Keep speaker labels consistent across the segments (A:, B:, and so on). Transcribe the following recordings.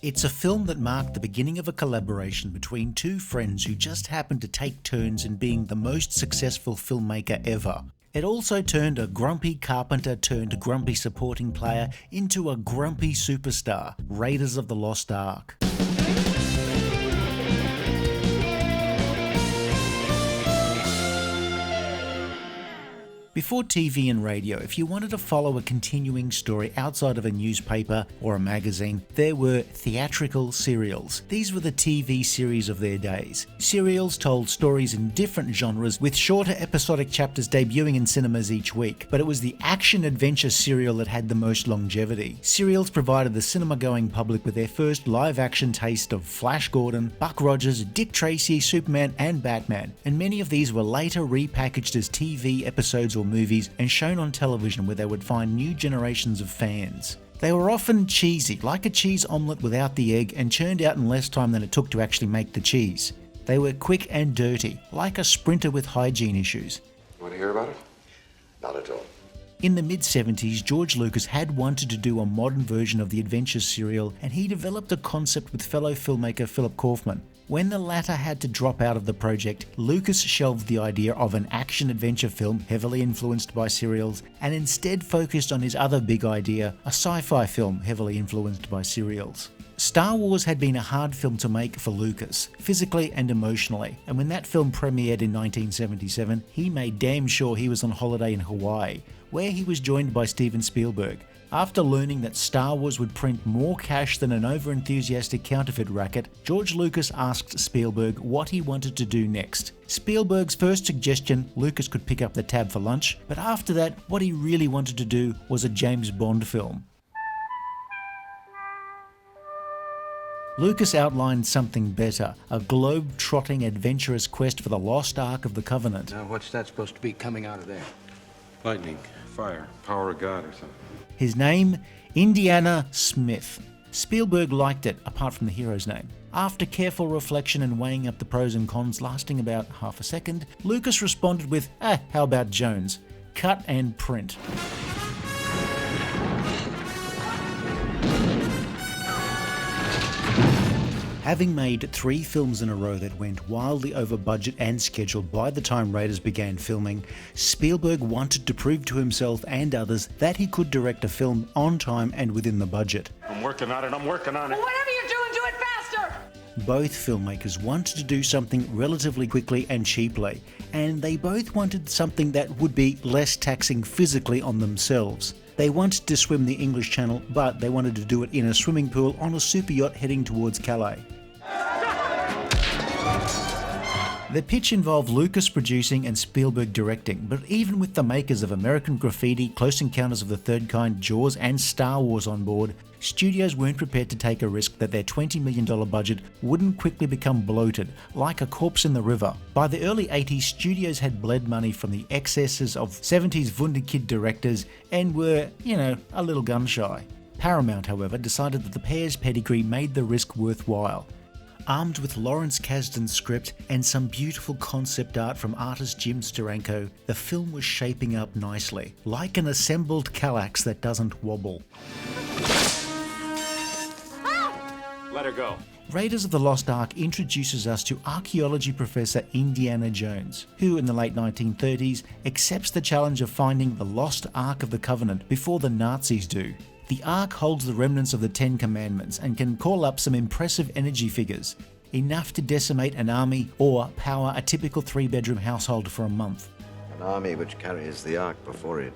A: It's a film that marked the beginning of a collaboration between two friends who just happened to take turns in being the most successful filmmaker ever. It also turned a grumpy carpenter turned grumpy supporting player into a grumpy superstar, Raiders of the Lost Ark. Before TV and radio, if you wanted to follow a continuing story outside of a newspaper or a magazine, there were theatrical serials. These were the TV series of their days. Serials told stories in different genres with shorter episodic chapters debuting in cinemas each week, but it was the action-adventure serial that had the most longevity. Serials provided the cinema-going public with their first live-action taste of Flash Gordon, Buck Rogers, Dick Tracy, Superman and Batman, and many of these were later repackaged as TV episodes or movies and shown on television where they would find new generations of fans. They were often cheesy, like a cheese omelette without the egg, and churned out in less time than it took to actually make the cheese. They were quick and dirty, like a sprinter with hygiene issues.
B: Want to hear about it? Not at all.
A: In the mid-70s, George Lucas had wanted to do a modern version of the adventure serial, and he developed a concept with fellow filmmaker Philip Kaufman. When the latter had to drop out of the project, Lucas shelved the idea of an action-adventure film heavily influenced by serials and instead focused on his other big idea, a sci-fi film heavily influenced by serials. Star Wars had been a hard film to make for Lucas, physically and emotionally, and when that film premiered in 1977, he made damn sure he was on holiday in Hawaii, where he was joined by Steven Spielberg. After learning that Star Wars would print more cash than an over-enthusiastic counterfeit racket, George Lucas asked Spielberg what he wanted to do next. Spielberg's first suggestion, Lucas could pick up the tab for lunch, but after that, what he really wanted to do was a James Bond film. Lucas outlined something better, a globe-trotting adventurous quest for the Lost Ark of the Covenant.
C: Now, what's that supposed to be coming out of there?
B: Lightning, fire, power of God or something.
A: His name, Indiana Smith. Spielberg liked it, apart from the hero's name. After careful reflection and weighing up the pros and cons lasting about half a second, Lucas responded with, how about Jones? Cut and print. Having made 3 films in a row that went wildly over budget and schedule by the time Raiders began filming, Spielberg wanted to prove to himself and others that he could direct a film on time and within the budget.
B: I'm working on it.
D: Well, whatever you're doing, do it faster!
A: Both filmmakers wanted to do something relatively quickly and cheaply, and they both wanted something that would be less taxing physically on themselves. They wanted to swim the English Channel, but they wanted to do it in a swimming pool on a super yacht heading towards Calais. The pitch involved Lucas producing and Spielberg directing, but even with the makers of American Graffiti, Close Encounters of the Third Kind, Jaws and Star Wars on board, studios weren't prepared to take a risk that their $20 million budget wouldn't quickly become bloated, like a corpse in the river. By the early 80s, studios had bled money from the excesses of 70s Wunderkid directors and were, a little gun-shy. Paramount, however, decided that the pair's pedigree made the risk worthwhile. Armed with Lawrence Kasdan's script and some beautiful concept art from artist Jim Steranko, the film was shaping up nicely, like an assembled Kallax that doesn't wobble.
B: Let her go.
A: Raiders of the Lost Ark introduces us to archaeology professor Indiana Jones, who in the late 1930s accepts the challenge of finding the Lost Ark of the Covenant before the Nazis do. The Ark holds the remnants of the 10 Commandments and can call up some impressive energy figures, enough to decimate an army or power a typical 3-bedroom household for a month.
E: An army which carries the Ark before it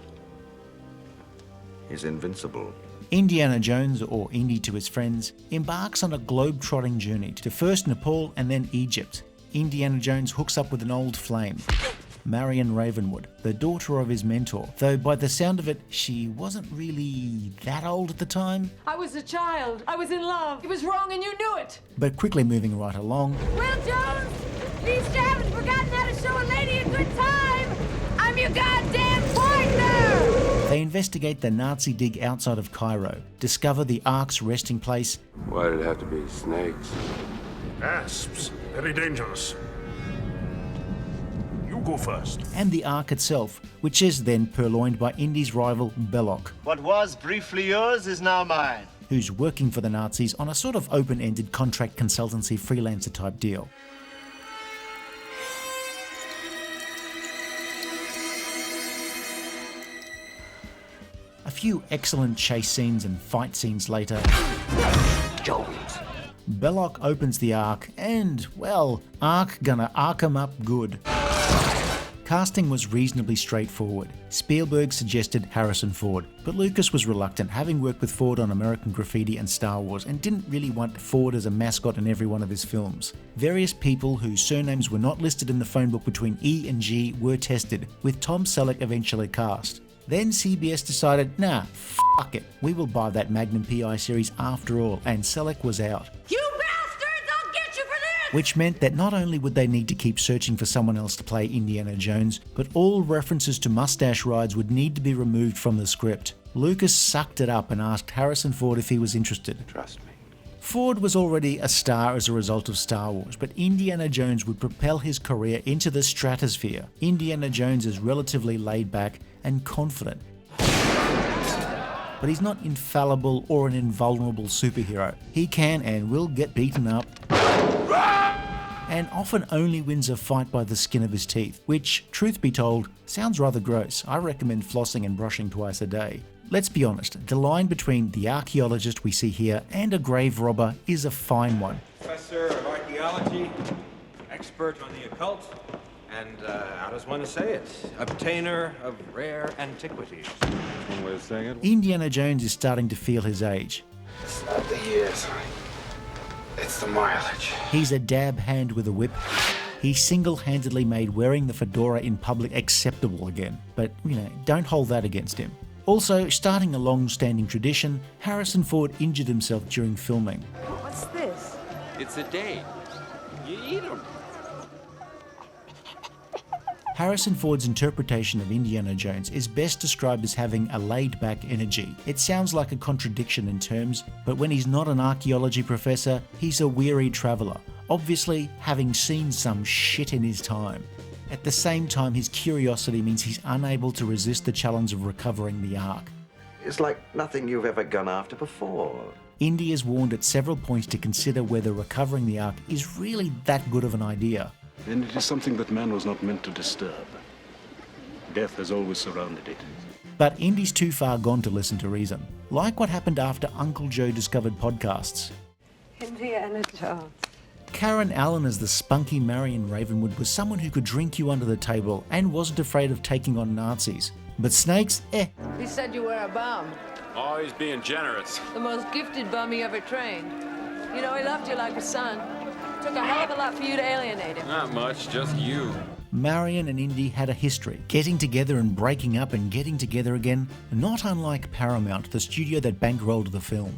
E: is invincible.
A: Indiana Jones, or Indy to his friends, embarks on a globe-trotting journey to first Nepal and then Egypt. Indiana Jones hooks up with an old flame, Marion Ravenwood, the daughter of his mentor, though by the sound of it, she wasn't really that old at the time.
D: I was a child. I was in love. It was wrong and you knew it.
A: But quickly moving right along.
D: Will Jones, these haven't forgotten how to show a lady a good time. I'm your goddamn partner.
A: They investigate the Nazi dig outside of Cairo, discover the Ark's resting place.
B: Why did it have to be snakes?
F: Asps. Very dangerous. You go first.
A: And the Ark itself, which is then purloined by Indy's rival Belloc.
G: What was briefly yours is now mine.
A: who's working for the Nazis on a sort of open-ended contract consultancy freelancer type deal. A few excellent chase scenes and fight scenes later,
C: Jones.
A: Belloc opens the Ark and, well, Ark gonna ark 'em up good. Casting was reasonably straightforward. Spielberg suggested Harrison Ford, but Lucas was reluctant, having worked with Ford on American Graffiti and Star Wars, and didn't really want Ford as a mascot in every one of his films. Various people whose surnames were not listed in the phone book between E and G were tested, with Tom Selleck eventually cast. Then CBS decided, nah, fuck it, we will buy that Magnum PI series after all, and Selleck was out.
D: You bastards! I'll get you for this!
A: Which meant that not only would they need to keep searching for someone else to play Indiana Jones, but all references to mustache rides would need to be removed from the script. Lucas sucked it up and asked Harrison Ford if he was interested.
E: Trust me.
A: Ford was already a star as a result of Star Wars, but Indiana Jones would propel his career into the stratosphere. Indiana Jones is relatively laid back and confident. But he's not infallible or an invulnerable superhero. He can and will get beaten up, and often only wins a fight by the skin of his teeth, which, truth be told, sounds rather gross. I recommend flossing and brushing twice a day. Let's be honest, the line between the archaeologist we see here and a grave robber is a fine one.
G: Professor of archaeology, expert on the occult, and, how does one say it? Obtainer of rare antiquities.
B: One way of saying it.
A: Indiana Jones is starting to feel his age.
H: It's not the years, it's the mileage.
A: He's a dab hand with a whip. He single-handedly made wearing the fedora in public acceptable again. But, don't hold that against him. Also, starting a long-standing tradition, Harrison Ford injured himself during filming.
D: What's this?
G: It's a date. You eat them.
A: Harrison Ford's interpretation of Indiana Jones is best described as having a laid-back energy. It sounds like a contradiction in terms, but when he's not an archaeology professor, he's a weary traveller, obviously having seen some shit in his time. At the same time, his curiosity means he's unable to resist the challenge of recovering the Ark.
E: It's like nothing you've ever gone after before.
A: Indy is warned at several points to consider whether recovering the Ark is really that good of an idea.
F: And it is something that man was not meant to disturb. Death has always surrounded it.
A: But Indy's too far gone to listen to reason. Like what happened after Uncle Joe discovered podcasts.
D: Indiana Jones.
A: Karen Allen as the spunky Marion Ravenwood was someone who could drink you under the table and wasn't afraid of taking on Nazis. But snakes,
I: He said you were a bum.
B: Oh, he's being generous.
I: The most gifted bum he ever trained. You know, he loved you like a son. Took a hell of a lot for you to alienate him.
B: Not much, just you.
A: Marion and Indy had a history, getting together and breaking up and getting together again, not unlike Paramount, the studio that bankrolled the film.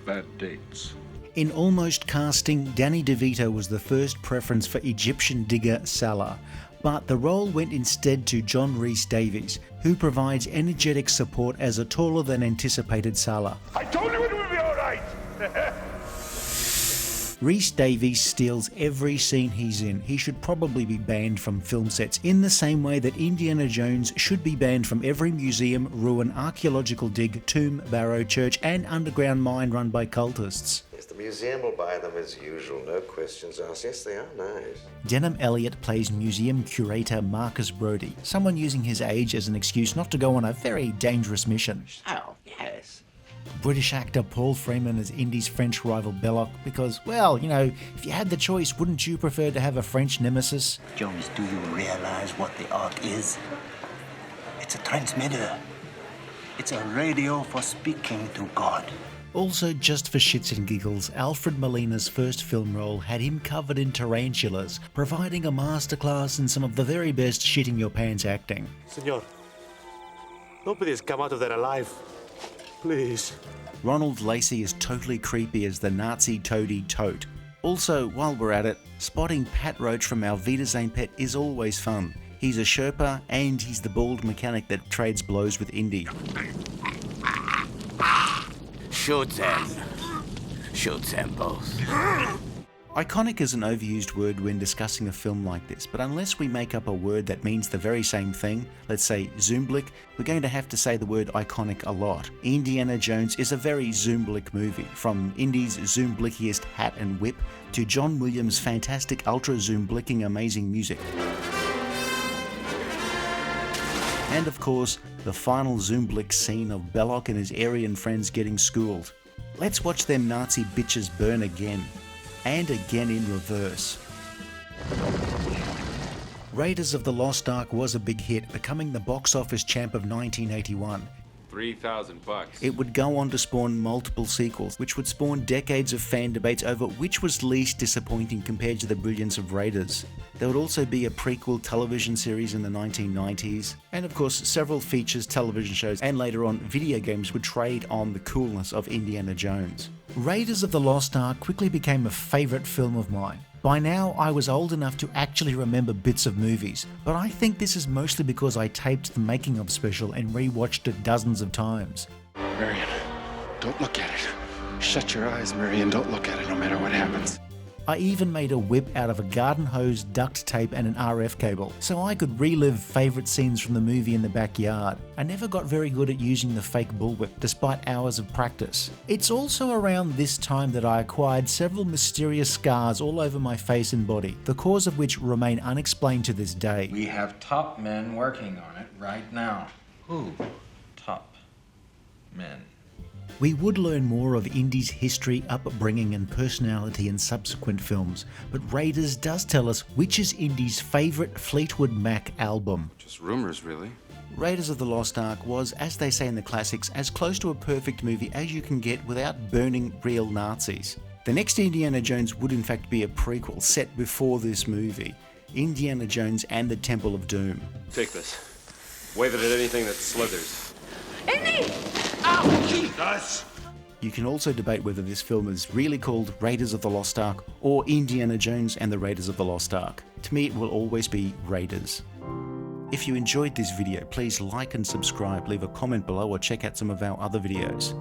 F: Bad dates.
A: In Almost casting, Danny DeVito was the first preference for Egyptian digger Salah, but the role went instead to John Rhys-Davies, who provides energetic support as a taller than anticipated Salah.
F: I told you it would be all right!
A: Rhys-Davies steals every scene he's in. He should probably be banned from film sets, in the same way that Indiana Jones should be banned from every museum, ruin, archaeological dig, tomb, barrow, church, and underground mine run by cultists.
E: Yes, the museum will buy them as usual, no questions asked. Yes, they are nice.
A: Denham Elliott plays museum curator Marcus Brody, someone using his age as an excuse not to go on a very dangerous mission.
C: Oh, yes.
A: British actor Paul Freeman as Indy's French rival Belloc because, well, if you had the choice, wouldn't you prefer to have a French nemesis?
J: Jones, do you realize what the Ark is? It's a transmitter. It's a radio for speaking to God.
A: Also, just for shits and giggles, Alfred Molina's first film role had him covered in tarantulas, providing a masterclass in some of the very best shit-in-your-pants acting.
K: Senor, nobody has come out of there alive. Please.
A: Ronald Lacey is totally creepy as the Nazi toady Tote. Also, while we're at it, spotting Pat Roach from Our Wiedersehen Pet is always fun. He's a Sherpa and he's the bald mechanic that trades blows with Indy.
J: Shoot them. Shoot them both.
A: Iconic is an overused word when discussing a film like this, but unless we make up a word that means the very same thing, let's say Zoomblick, we're going to have to say the word iconic a lot. Indiana Jones is a very Zoomblick movie, from Indy's Zoomblickiest hat and whip to John Williams' fantastic ultra Zoomblicking amazing music. And of course, the final Zoomblick scene of Belloc and his Aryan friends getting schooled. Let's watch them Nazi bitches burn again. And again in reverse. Raiders of the Lost Ark was a big hit, becoming the box office champ of 1981.
B: $3,000.
A: It would go on to spawn multiple sequels, which would spawn decades of fan debates over which was least disappointing compared to the brilliance of Raiders. There would also be a prequel television series in the 1990s, and of course several features, television shows, and later on video games would trade on the coolness of Indiana Jones. Raiders of the Lost Ark quickly became a favourite film of mine. By now, I was old enough to actually remember bits of movies, but I think this is mostly because I taped the making of special and rewatched it dozens of times.
H: Marion, don't look at it. Shut your eyes, Marion. Don't look at it no matter what happens.
A: I even made a whip out of a garden hose, duct tape and an RF cable, so I could relive favourite scenes from the movie in the backyard. I never got very good at using the fake bullwhip, despite hours of practice. It's also around this time that I acquired several mysterious scars all over my face and body, the cause of which remain unexplained to this day.
G: We have top men working on it right now. Who? Top men.
A: We would learn more of Indy's history, upbringing and personality in subsequent films, but Raiders does tell us which is Indy's favourite Fleetwood Mac album.
B: Just rumors, really.
A: Raiders of the Lost Ark was, as they say in the classics, as close to a perfect movie as you can get without burning real Nazis. The next Indiana Jones would in fact be a prequel set before this movie, Indiana Jones and the Temple of Doom.
B: Take this. Wave it at anything that slithers.
D: Indy!
H: Ow, Jesus!
A: You can also debate whether this film is really called Raiders of the Lost Ark or Indiana Jones and the Raiders of the Lost Ark. To me, it will always be Raiders. If you enjoyed this video, please like and subscribe, leave a comment below or check out some of our other videos.